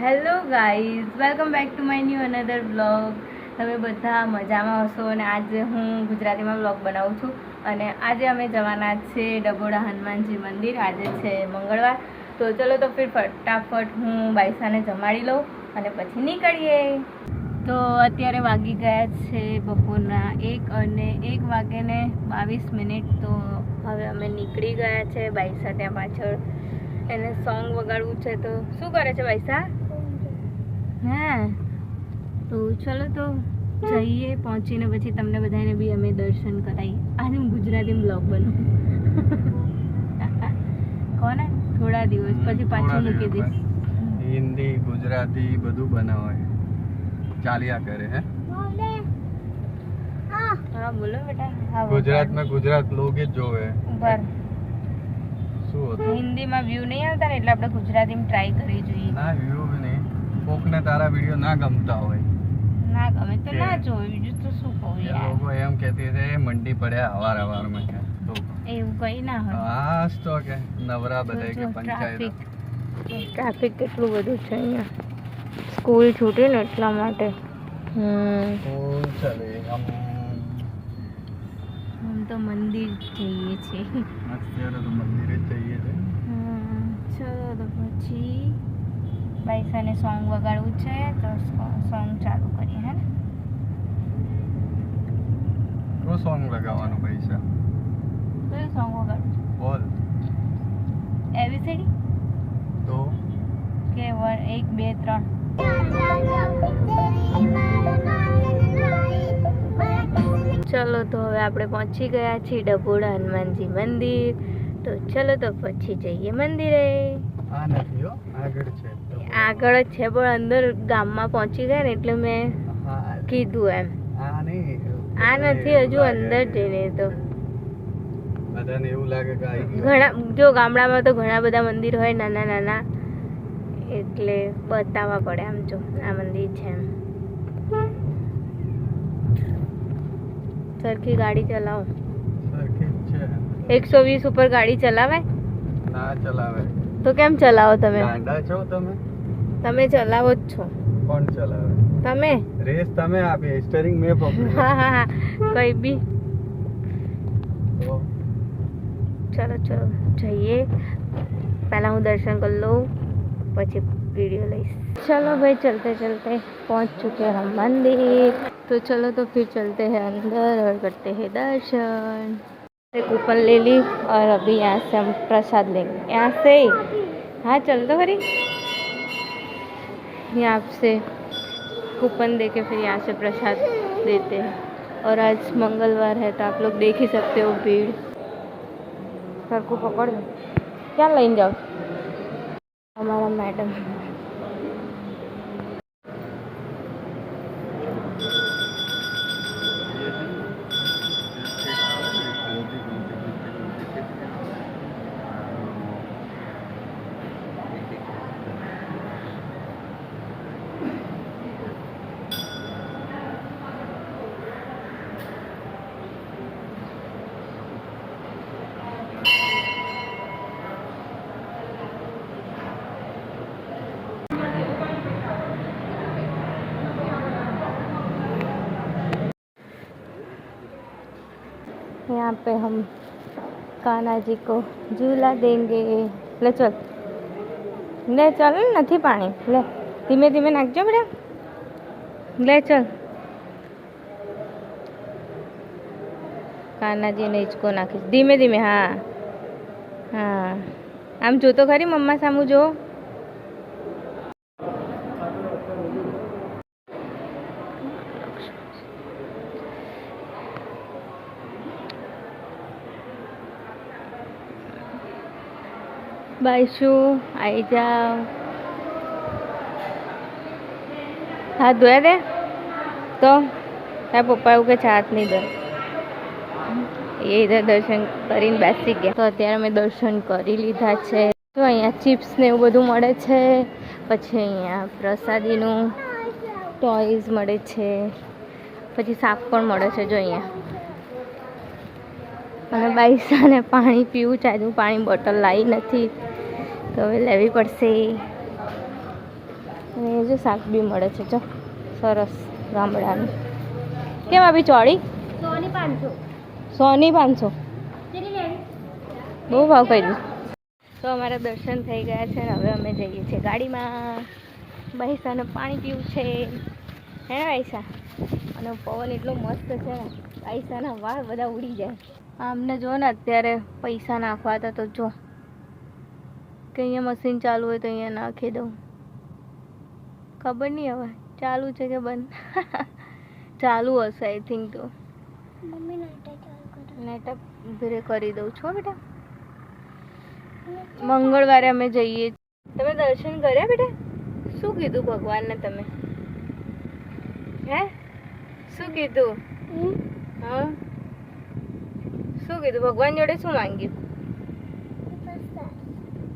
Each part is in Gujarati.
Hello guys, welcome back to my new another blog. તમે બધા મજામાં હશો અને આજે હું ગુજરાતીમાં બ્લોગ બનાવું છું. અને આજે અમે જવાના છે ડબોડા હનુમાનજી મંદિર. આજે છે મંગળવાર. તો ચલો તો ફિર ફટાફટ હું બાઈસાને જમાડી લઉં અને પછી નીકળીએ. તો અત્યારે વાગી ગયા છે બપોરના 1 અને 1:22. તો હવે અમે નીકળી ગયા છે. બાઈસા ત્યાં પાછળ એને સોંગ વગાડવું છે. તો શું કરે છે બાઈસા? હા, તો ચલો તો જઈએ. પહોંચીને પછી તમને બધાને બી અમે દર્શન કરાવીએ. આજે હું ગુજરાતી બ્લોગ બનાવું. કોને થોડા દિવસ પછી પાછું મૂકી દઈશ. હિન્દી ગુજરાતી બધું બનાવાય, ચાલ્યા કરે. હે હા બોલો બેટા. હા, ગુજરાતમાં ગુજરાત લોગ જ જોવે. ઉપર શું હતું? હિન્દીમાં વ્યૂ નહીં આવતા ને એટલે આપણે ગુજરાતીમાં ટ્રાય કરવી જોઈએ. ના વ્યૂ નહીં, કોકને તારા વિડિયો ના ગમતા હોય, ના ગમે તો ના જોવે, બીજું તો શું કહું એ યાર. લોકો એમ કહેતી છે મંડી પડ્યા હવારમાં કે તો એવું કઈ ના હોય. આજ તો કે નવરા બધાય કે પંચાયત ટ્રાફિક કેટલું બધું છે અહીંયા. સ્કૂલ છૂટી ને એટલા માટે. સ્કૂલ ચલે. हम तो मंदिर જઈએ છીએ. અત્યારે તો મંદિરે જ જઈએ છે. ચલો તો પછી બાઈસાને સોંગ વગાડવું છે તો સોંગ ચાલુ કરીએ. હે ને તો સોંગ લગાવવાનું પૈસા કયું સોંગ વગાડવું છે? બોલ એબીસીડી તો કે 1 2 3? ચલો તો હવે આપણે પહોંચી ગયા છીએ ડભોડા હનુમાનજી મંદિર. તો ચલો તો પછી જઈએ મંદિરે. આ નથી હો, આગળ છે. આગળ જ છે પણ અંદર ગામમાં પહોંચી ગયા ને એટલે મેં કીધું એમ. આ નહીં, આ નથી, હજુ અંદર જઈને. તો બધાને એવું લાગે કે આવી ગયો. ઘણા જો ગામડામાં તો ઘણા બધા મંદિર હોય નાના નાના, એટલે બતાવવા પડે. આમ જો આ મંદિર છે એમ. સરખી ગાડી ચલાવો. સરખી જ છે. 120 ઉપર ગાડી ચલાવાય? ના ચલાવે. તો કેમ ચલાવો તમે? ગાંડા છો તમે? તમે ચલાવો જ છો. કોણ ચલાવે? તમે. રેસ તમે આપી, સ્ટીયરિંગ મેં પકડ્યું. હા હા હા, કઈ બી. તો ચલો ચલો જઈએ. પહેલાં હું દર્શન કરી લઉં પછી वीडियो लईस. चलो भाई चलते चलते पहुंच चुके हैं हम मंदिर. तो चलो तो फिर चलते हैं अंदर और करते हैं दर्शन. कूपन ले ली और अभी यहाँ से हम प्रसाद लेंगे. यहाँ से हाँ चल तो खरी. यहाँ से कूपन दे के फिर यहाँ से प्रसाद देते हैं. और आज मंगलवार है तो आप लोग देख ही सकते हो भीड़. सर को पकड़ दो. क्या लाइन जाओ हमारा मैडम. यहाँ पे हम कान्हा जी को झूला देंगे. ले चल નથી પાણી. લે ધીમે ધીમે નાખજો બેટા. લે ચલ. કાન્હાજીને હિંચકો નાખીશ ધીમે ધીમે. હા હા, આમ જો તો ખરી મમ્મા સામું જો. બાઈશુ આવી જાઓ. હાથ ધોયા દે તો તારા પપ્પા એવું કે હાથ નહીં ધોય. એ ઇધર દર્શન કરીને બેસી ગયા. તો અત્યારે અમે દર્શન કરી લીધા છે. તો અહીંયા ચિપ્સ ને એવું બધું મળે છે. પછી અહીંયા પ્રસાદીનું ટોયઝ મળે છે. પછી શાક પણ મળે છે. જો અહીંયા અને બાઈસાને પાણી પીવું છે. આજે હું પાણી બોટલ લાવી નથી તો હવે લેવી પડશે. અને એ જો શાક બી મળે છે જો સરસ ગામડાનું. કેમ આપી ચોળી? 100 બહુ ભાવ કર્યું. તો અમારા દર્શન થઈ ગયા છે અને હવે અમે જઈએ છીએ ગાડીમાં. બૈસાને પાણી પીવું છે હે બૈસા. અને પવન એટલો મસ્ત છે ને પૈસાના વાળ બધા ઉડી જાય. આમને જો ને અત્યારે પૈસા નાખવા હતા તો જો કે અહીંયા મશીન ચાલુ હોય તો અહીંયા નાખી દઉં. ખબર નહીં હવે ચાલુ છે કે બંધ. ચાલુ હશે આઈ થિંક તો. નેટઅપ ધીરે કરી દઉં છું બેટા. મંગળવારે અમે જઈએ. તમે દર્શન કર્યા બેટા? શું કીધું ભગવાનને તમે? હે શું કીધું? હા શું કીધું? ભગવાન જોડે શું માંગ્યું?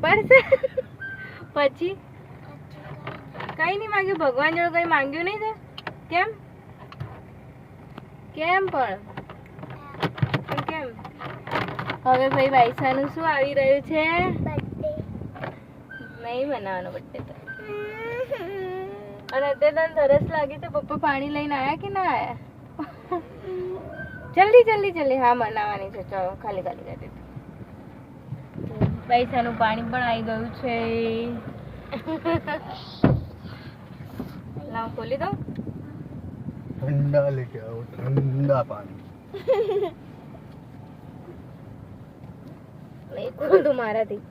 પર્સ. પછી કઈ નહીં માંગ્યું? ભગવાન જોડે કઈ માંગ્યું નહીં તે? કેમ કેમ પણ કેમ? હવે ભાઈ વાયસાનું શું આવી રહ્યું છે? નહીં મનાવવાનો બર્થડે તો. અને અત્યારે તને તરસ લાગી તો પપ્પા પાણી લઈને આયા કે ના આયા? જલ્દી જલ્દી જલ્દી. હા મનાવવાની છે. ચલો ખાલી ખાલી કરી દીધું. પૈસાનું પાણી પણ આવી ગયું છે. લાવ ખોલી દઉં. ઠંડા લેકે આવો, ઠંડા પાણી. નહીં ખોલતું મારાથી.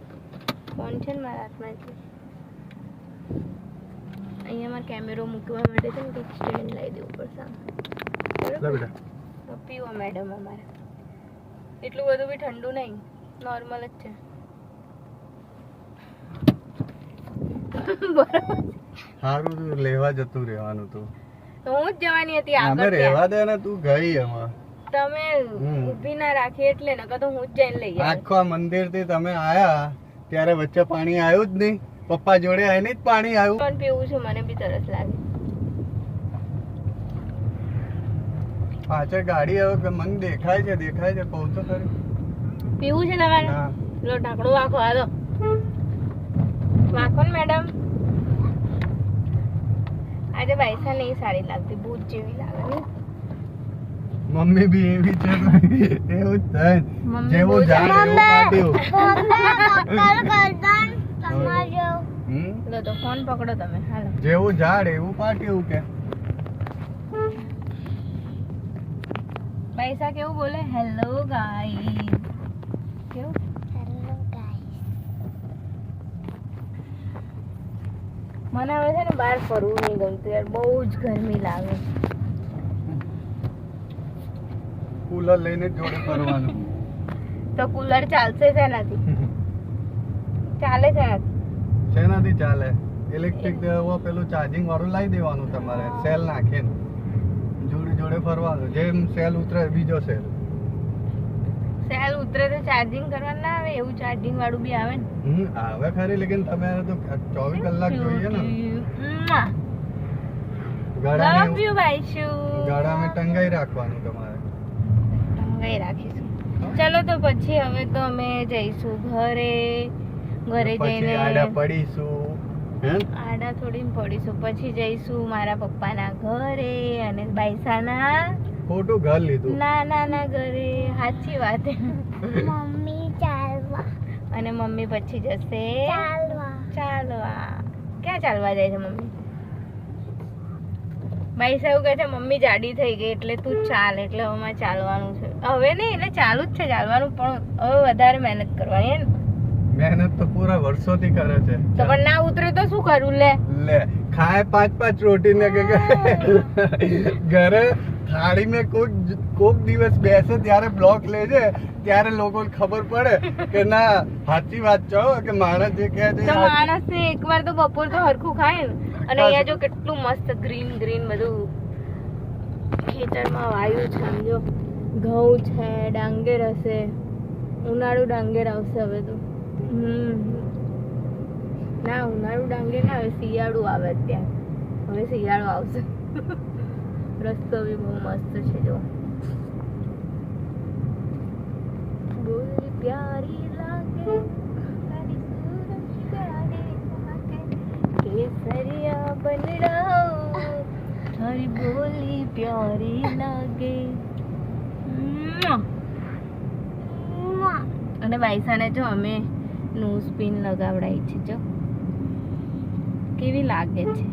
ફોન છે ને મારા હાથમાં એટલે. અહીંયા મારે કેમેરો મૂકવા માટે છે ને કંઈક સ્ટેન્ડ લઈ દેવું પડશે. પીવો મેડમ અમારે. એટલું બધું બી ઠંડુ નહીં, નોર્મલ જ છે. બરાબર. સારું તું લેવા જતું રહેવાનું તું. તો હું જ જવાની હતી અમે આગળ. રહેવા દે ને, તું ગઈ એમાં. તમે ઊભી ના રાખી એટલે નકર તો હું જ જઈને લઈ આવી. આખા મંદિર થી તમે આયા ત્યારે વચ્ચે પાણી આવ્યું જ નહીં. પપ્પા જોડે આવીને જ પાણી આવ્યું. પણ પીવું છું, મને બી તરસ લાગે. પાછળ ગાડી હવે કે મને દેખાય છે કહું તો ખરી. પીવું છે તમારે? હા. લો ઢાંકણું વાંકો. હાલો વાંકો ને મેડમ. આજે પૈસા નહીં સારી લાગતી, ભૂત જેવી લાગે ને. મમ્મી બી એવી છે તો એવું જ થાય. મમ્મી જેવું બહુ ઝાડ એવું પાટ્યું. લો તો ફોન પકડો તમે. હાલો જેવું ઝાડ એવું પાટ્યું કે. પૈસા કેવું બોલે? Hello guys. કેવું? મને હવે છે ને બહાર ફરવું નહીં ગમતું યાર, બહુ જ ગરમી લાગે. કુલર લઈને જોડે ફરવાનું. તો કુલર ચાલશે છે નથી? ચાલે છે નથી? શેનાથી ચાલે? ઇલેક્ટ્રિક પેલું ચાર્જિંગ વાળું લાવી દેવાનું તમારે, સેલ નાખીને જોડે જોડે ફરવાનું. જેમ સેલ ઉતરે બીજો સેલ. સેલ ઉતરે તો ચાર્જિંગ કરવાનું ના આવે? એવું ચાર્જિંગ વાળું બી આવે ને? આવે ખરી, લેકિન તમે તો 24 કલાક જોઈએ ને. ગળામાં ટંગાઈ રાખવાનું તમારે. ટંગાઈ રાખીશું. ચલો તો પછી હવે તો અમે જઈશું ઘરે. ઘરે પછી જઈને આડા પડીશું. આડા થોડી પડીશું. પછી જઈશું મારા પપ્પાના ઘરે અને બાઈસાના ખોટું ઘર લીધું. નાના ઘરે. સાચી વાત. મમ્મી ચાલવા. અને મમ્મી પછી જશે ચાલવા. ક્યાં ચાલવા જાય છે મમ્મી? બાઈસા એવું કહે છે મમ્મી જાડી થઈ ગઈ એટલે તું ચાલ. એટલે હવે મારે ચાલવાનું છે. હવે નહીં, એટલે ચાલુ જ છે ચાલવાનું, પણ હવે વધારે મહેનત કરવાની હે ને. મહેનત તો પૂરા વર્ષોથી કરે છે. તો પણ ના ઉતરે તો શું કરું? લે ખાય 5 રોટી ને કે ઘરે થાળી મેં કોક દિવસ બેસે ત્યારે બ્લોક લે છે, ત્યારે લોકોને ખબર પડે કે ના સાચી વાત છે કે માણસ જે કહે છે. તો માણસ ને એકવાર તો બપોર તો હરખું ખાય ને. અને અહીંયા જો કેટલું મસ્ત ગ્રીન ગ્રીન બધું ખેતરમાં વાયુ છે. સમજો ઘઉં છે, ડાંગર હશે. ઉનાળુ ડાંગર આવશે હવે તો. ના ઉનાળુ ડાંગર ના આવે, શિયાળુ આવે અત્યારે. હવે શિયાળો આવશે. રસ્તો બી બહુ મસ્ત છે જો. બોલી પ્યારી લાગે તારી સૂરત પ્યારી લાગે કેસરિયા પ્યારી લાગે. અને બાઈસાને જો અમે નોઝ પિન લગાવડાવી છે. જો કેવી લાગે છે.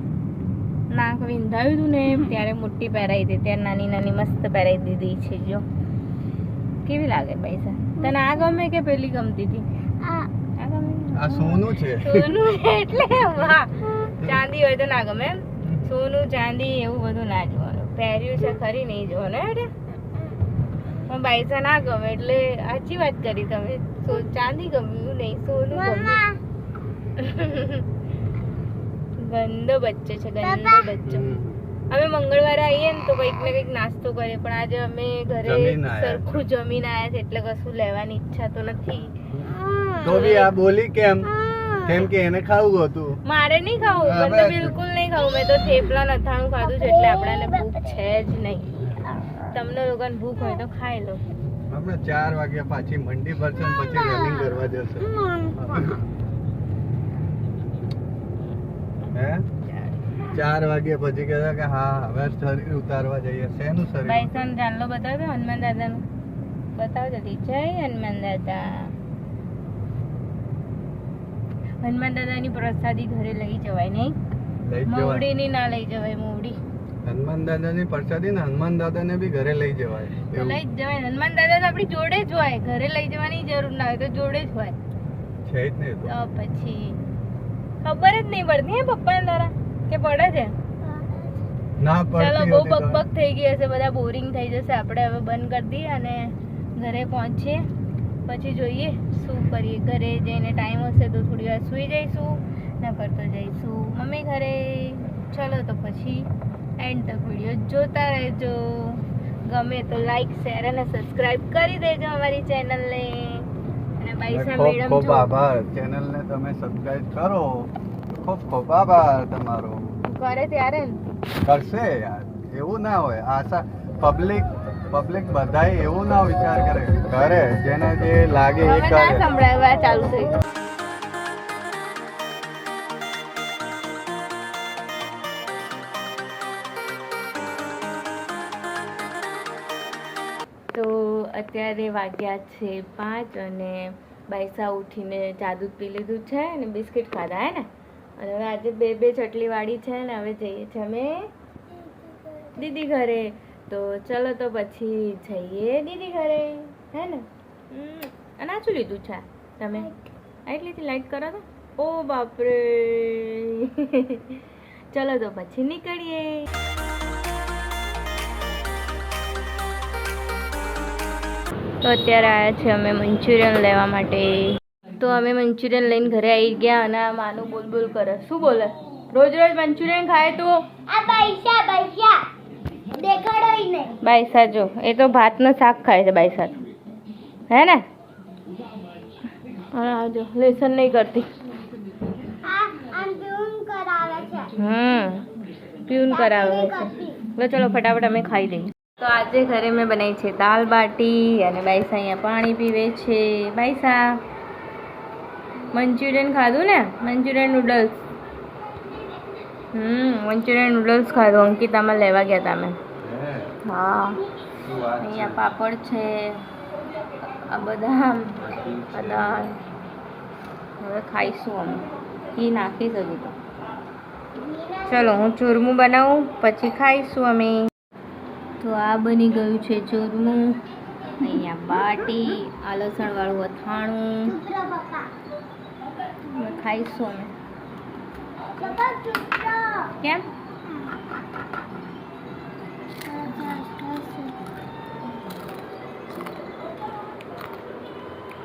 નાક વિંધાયું હતું ને ત્યારે મોટી પહેરાવી હતી, ત્યારે નાની નાની મસ્ત પહેરાવી દીધી છે. જો કેવી લાગે બાઈસા? તને આ ગમે કે પેલી ગમતી હતી? આ ગમે. આ સોનું છે. સોનું એટલે વાહ, ચાંદી હોય તો ના ગમે એમ. સોનું ચાંદી એવું બધું ના જોવાનું. પહેર્યું છે ખરી નહીં જોવાનું. અરે પણ બાઈસા ના ગમે એટલે સાચી વાત કરી તમે. ચાંદી ગમ્યું નહીં, સોનું ગમ્યું. ગંદો બચ્ચો છે, ગંદો બચ્ચો. અમે મંગળવારે આવીએ ને તો કંઈક ને કંઈક નાસ્તો કરીએ, પણ આજે અમે ઘરે સરખું જમીને આવ્યા છે એટલે કશું લેવાની ઈચ્છા તો નથી. તો બી આ બોલી કેમ? કેમ કે એને ખાવું હતું. મારે નહીં ખાવું, મને તો બિલકુલ નહીં ખાવું. મેં તો થેપલા નથાણું ખાધું છે એટલે આપણાને ભૂખ છે જ નહીં. તમને લોકોને ભૂખ હોય તો ખાઈ લો. આપણે 4 વાગ્યા પાછી મંડી ભરશે ને પછી રનિંગ કરવા જશે. હે 4 વાગ્યા પછી કહેતા કે હા હવે શરીર ઉતારવા જઈએ. શેનું શરીર? બાઈસન જાનલો બતાવજો હનુમાન દાદાનું. બતાવજો દી. જય હનુમાન દાદા. હનુમાન દાદાની પ્રસાદી ઘરે લઈ જવાય નહીં. લઈ જવાય. મોવડીની ના લઈ જવાય. મોવડી હનુમાન દાદાની પ્રસાદી ને હનુમાન દાદાને બી ઘરે લઈ જવાય. તો લઈ જ જવાય. હનુમાન દાદા તો આપણી જોડે જ હોય. ઘરે લઈ જવાની જરૂર ના હોય, તો જોડે જ હોય. છે જ નહીં તો. તો પછી ખબર જ નહીં પડતી હે પપ્પા તારા કે પડે છે. ના પડતી. ચાલો બહુ બકબક થઈ ગઈ હશે, બધા બોરિંગ થઈ જશે. આપણે હવે બંધ કરી દઈએ અને ઘરે પહોંચીએ. પછી જોઈએ શું કરીએ. ઘરે જઈને ટાઈમ હશે તો થોડી વાર સૂઈ જઈશું, નકર તો જઈશું મમ્મી ઘરે. ચલો તો પછી એન્ડ તક વિડીયો જોતા રહેજો. ગમે તો લાઈક શેર અને સબસ્ક્રાઇબ કરી દેજો અમારી ચેનલને. અને બાઈસા મેડમ ખૂબ આભાર. ચેનલને તમે સબસ્ક્રાઇબ કરો. ખૂબ ખૂબ આભાર તમારો. કરે ત્યારે ને કરશે યાર, એવું ના હોય. આશા પબ્લિક બધાય એવું ના વિચાર કરે. કરે જેને જે લાગે એ હવે ના કરે. સંભળાવવા ચાલુ થઈ. તો અત્યારે વાગ્યા છે 5 અને બાઈસા ઉઠીને ચા દૂધ પી લીધું છે અને બિસ્કિટ ખાધા હે ને. અને હવે આજે બે ચટલી વાળી છે ને હવે જઈએ છીએ અમે દીદી ઘરે. તો ચલો તો પછી જઈએ દીદી ઘરે હે ને. અને આ શું લીધું છે તમે? એટલી લાઈટ કરો તો. ઓ બાપરે. ચલો તો પછી નીકળીએ. તો અત્યારે આવ્યા છે અમે મંચુરિયન લેવા માટે. તો અમે મંચુરિયન લઈને ઘરે આવી ગયા અને આ માનું બોલ કરે. શું બોલે? રોજ મંચુરિયન ખાય તો આ બાઈસા દેખાડો ઈને. બાઈસા જો એ તો ભાતનું શાક ખાય છે બાઈસા તો. હે ને? અને આ જો લેસન નહીં કરતી. પ્યુન કરાવે છે. ચલો ફટાફટ અમે ખાઈ લઈએ. તો આજે ઘરે મેં બનાવી છે દાલ બાટી અને બાઈસા અહીંયા પાણી પીવે છે. બાઈસા મંચુરિયન ખાધું ને? Manchurian noodles. મંચુરિયન નૂડલ્સ ખાધું. અંકિતામાં લેવા ગયા હતા અમે. હા અહીંયા પાપડ છે, આ બદામ. હવે ખાઈશું અમે. એ નાખીશ હજુ તો. ચલો હું ચૂરમું બનાવું પછી ખાઈશું અમે. તો આ બની ગયું છે ચૂરમું. અહીંયા બાટી, આ લસણવાળું અથાણું. હવે ખાઈશું અમે. કેમ?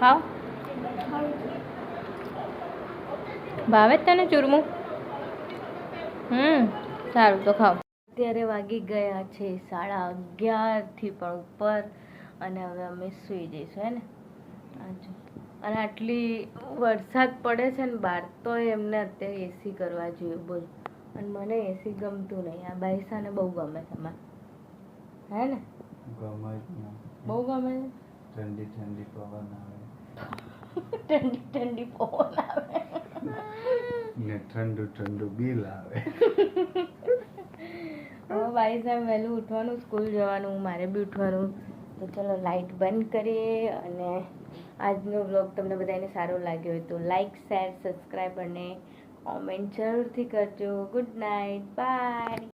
ખાવ ભાવે જ તને ચૂરમું? સારું તો ખાવ. અત્યારે વાગી ગયા છે 11:30 પણ ઉપર અને હવે અમે સૂઈ જઈશું હે ને. અને આટલી વરસાદ પડે છે ને બહાર તો એમને અત્યારે એસી કરવા જોઈએ બોલ. અને મને એસી ગમતું નહીં. આ બાઈસાને બહુ ગમે છે એમાં હે ને. બહુ ગમે છે. ઠંડી પવન આવે. ઠંડી પવન આવે ને ઠંડુ બિલ આવે. હવે વાઇઝ એમ વહેલું ઉઠવાનું, સ્કૂલ જવાનું, મારે બી ઉઠવાનું. તો ચલો લાઇટ બંધ કરીએ. અને આજનો વ્લોગ તમને બધાને સારો લાગ્યો હોય તો લાઇક, શેર, સબસ્ક્રાઈબ અને કોમેન્ટ જરૂરથી કરજો. Good night, by.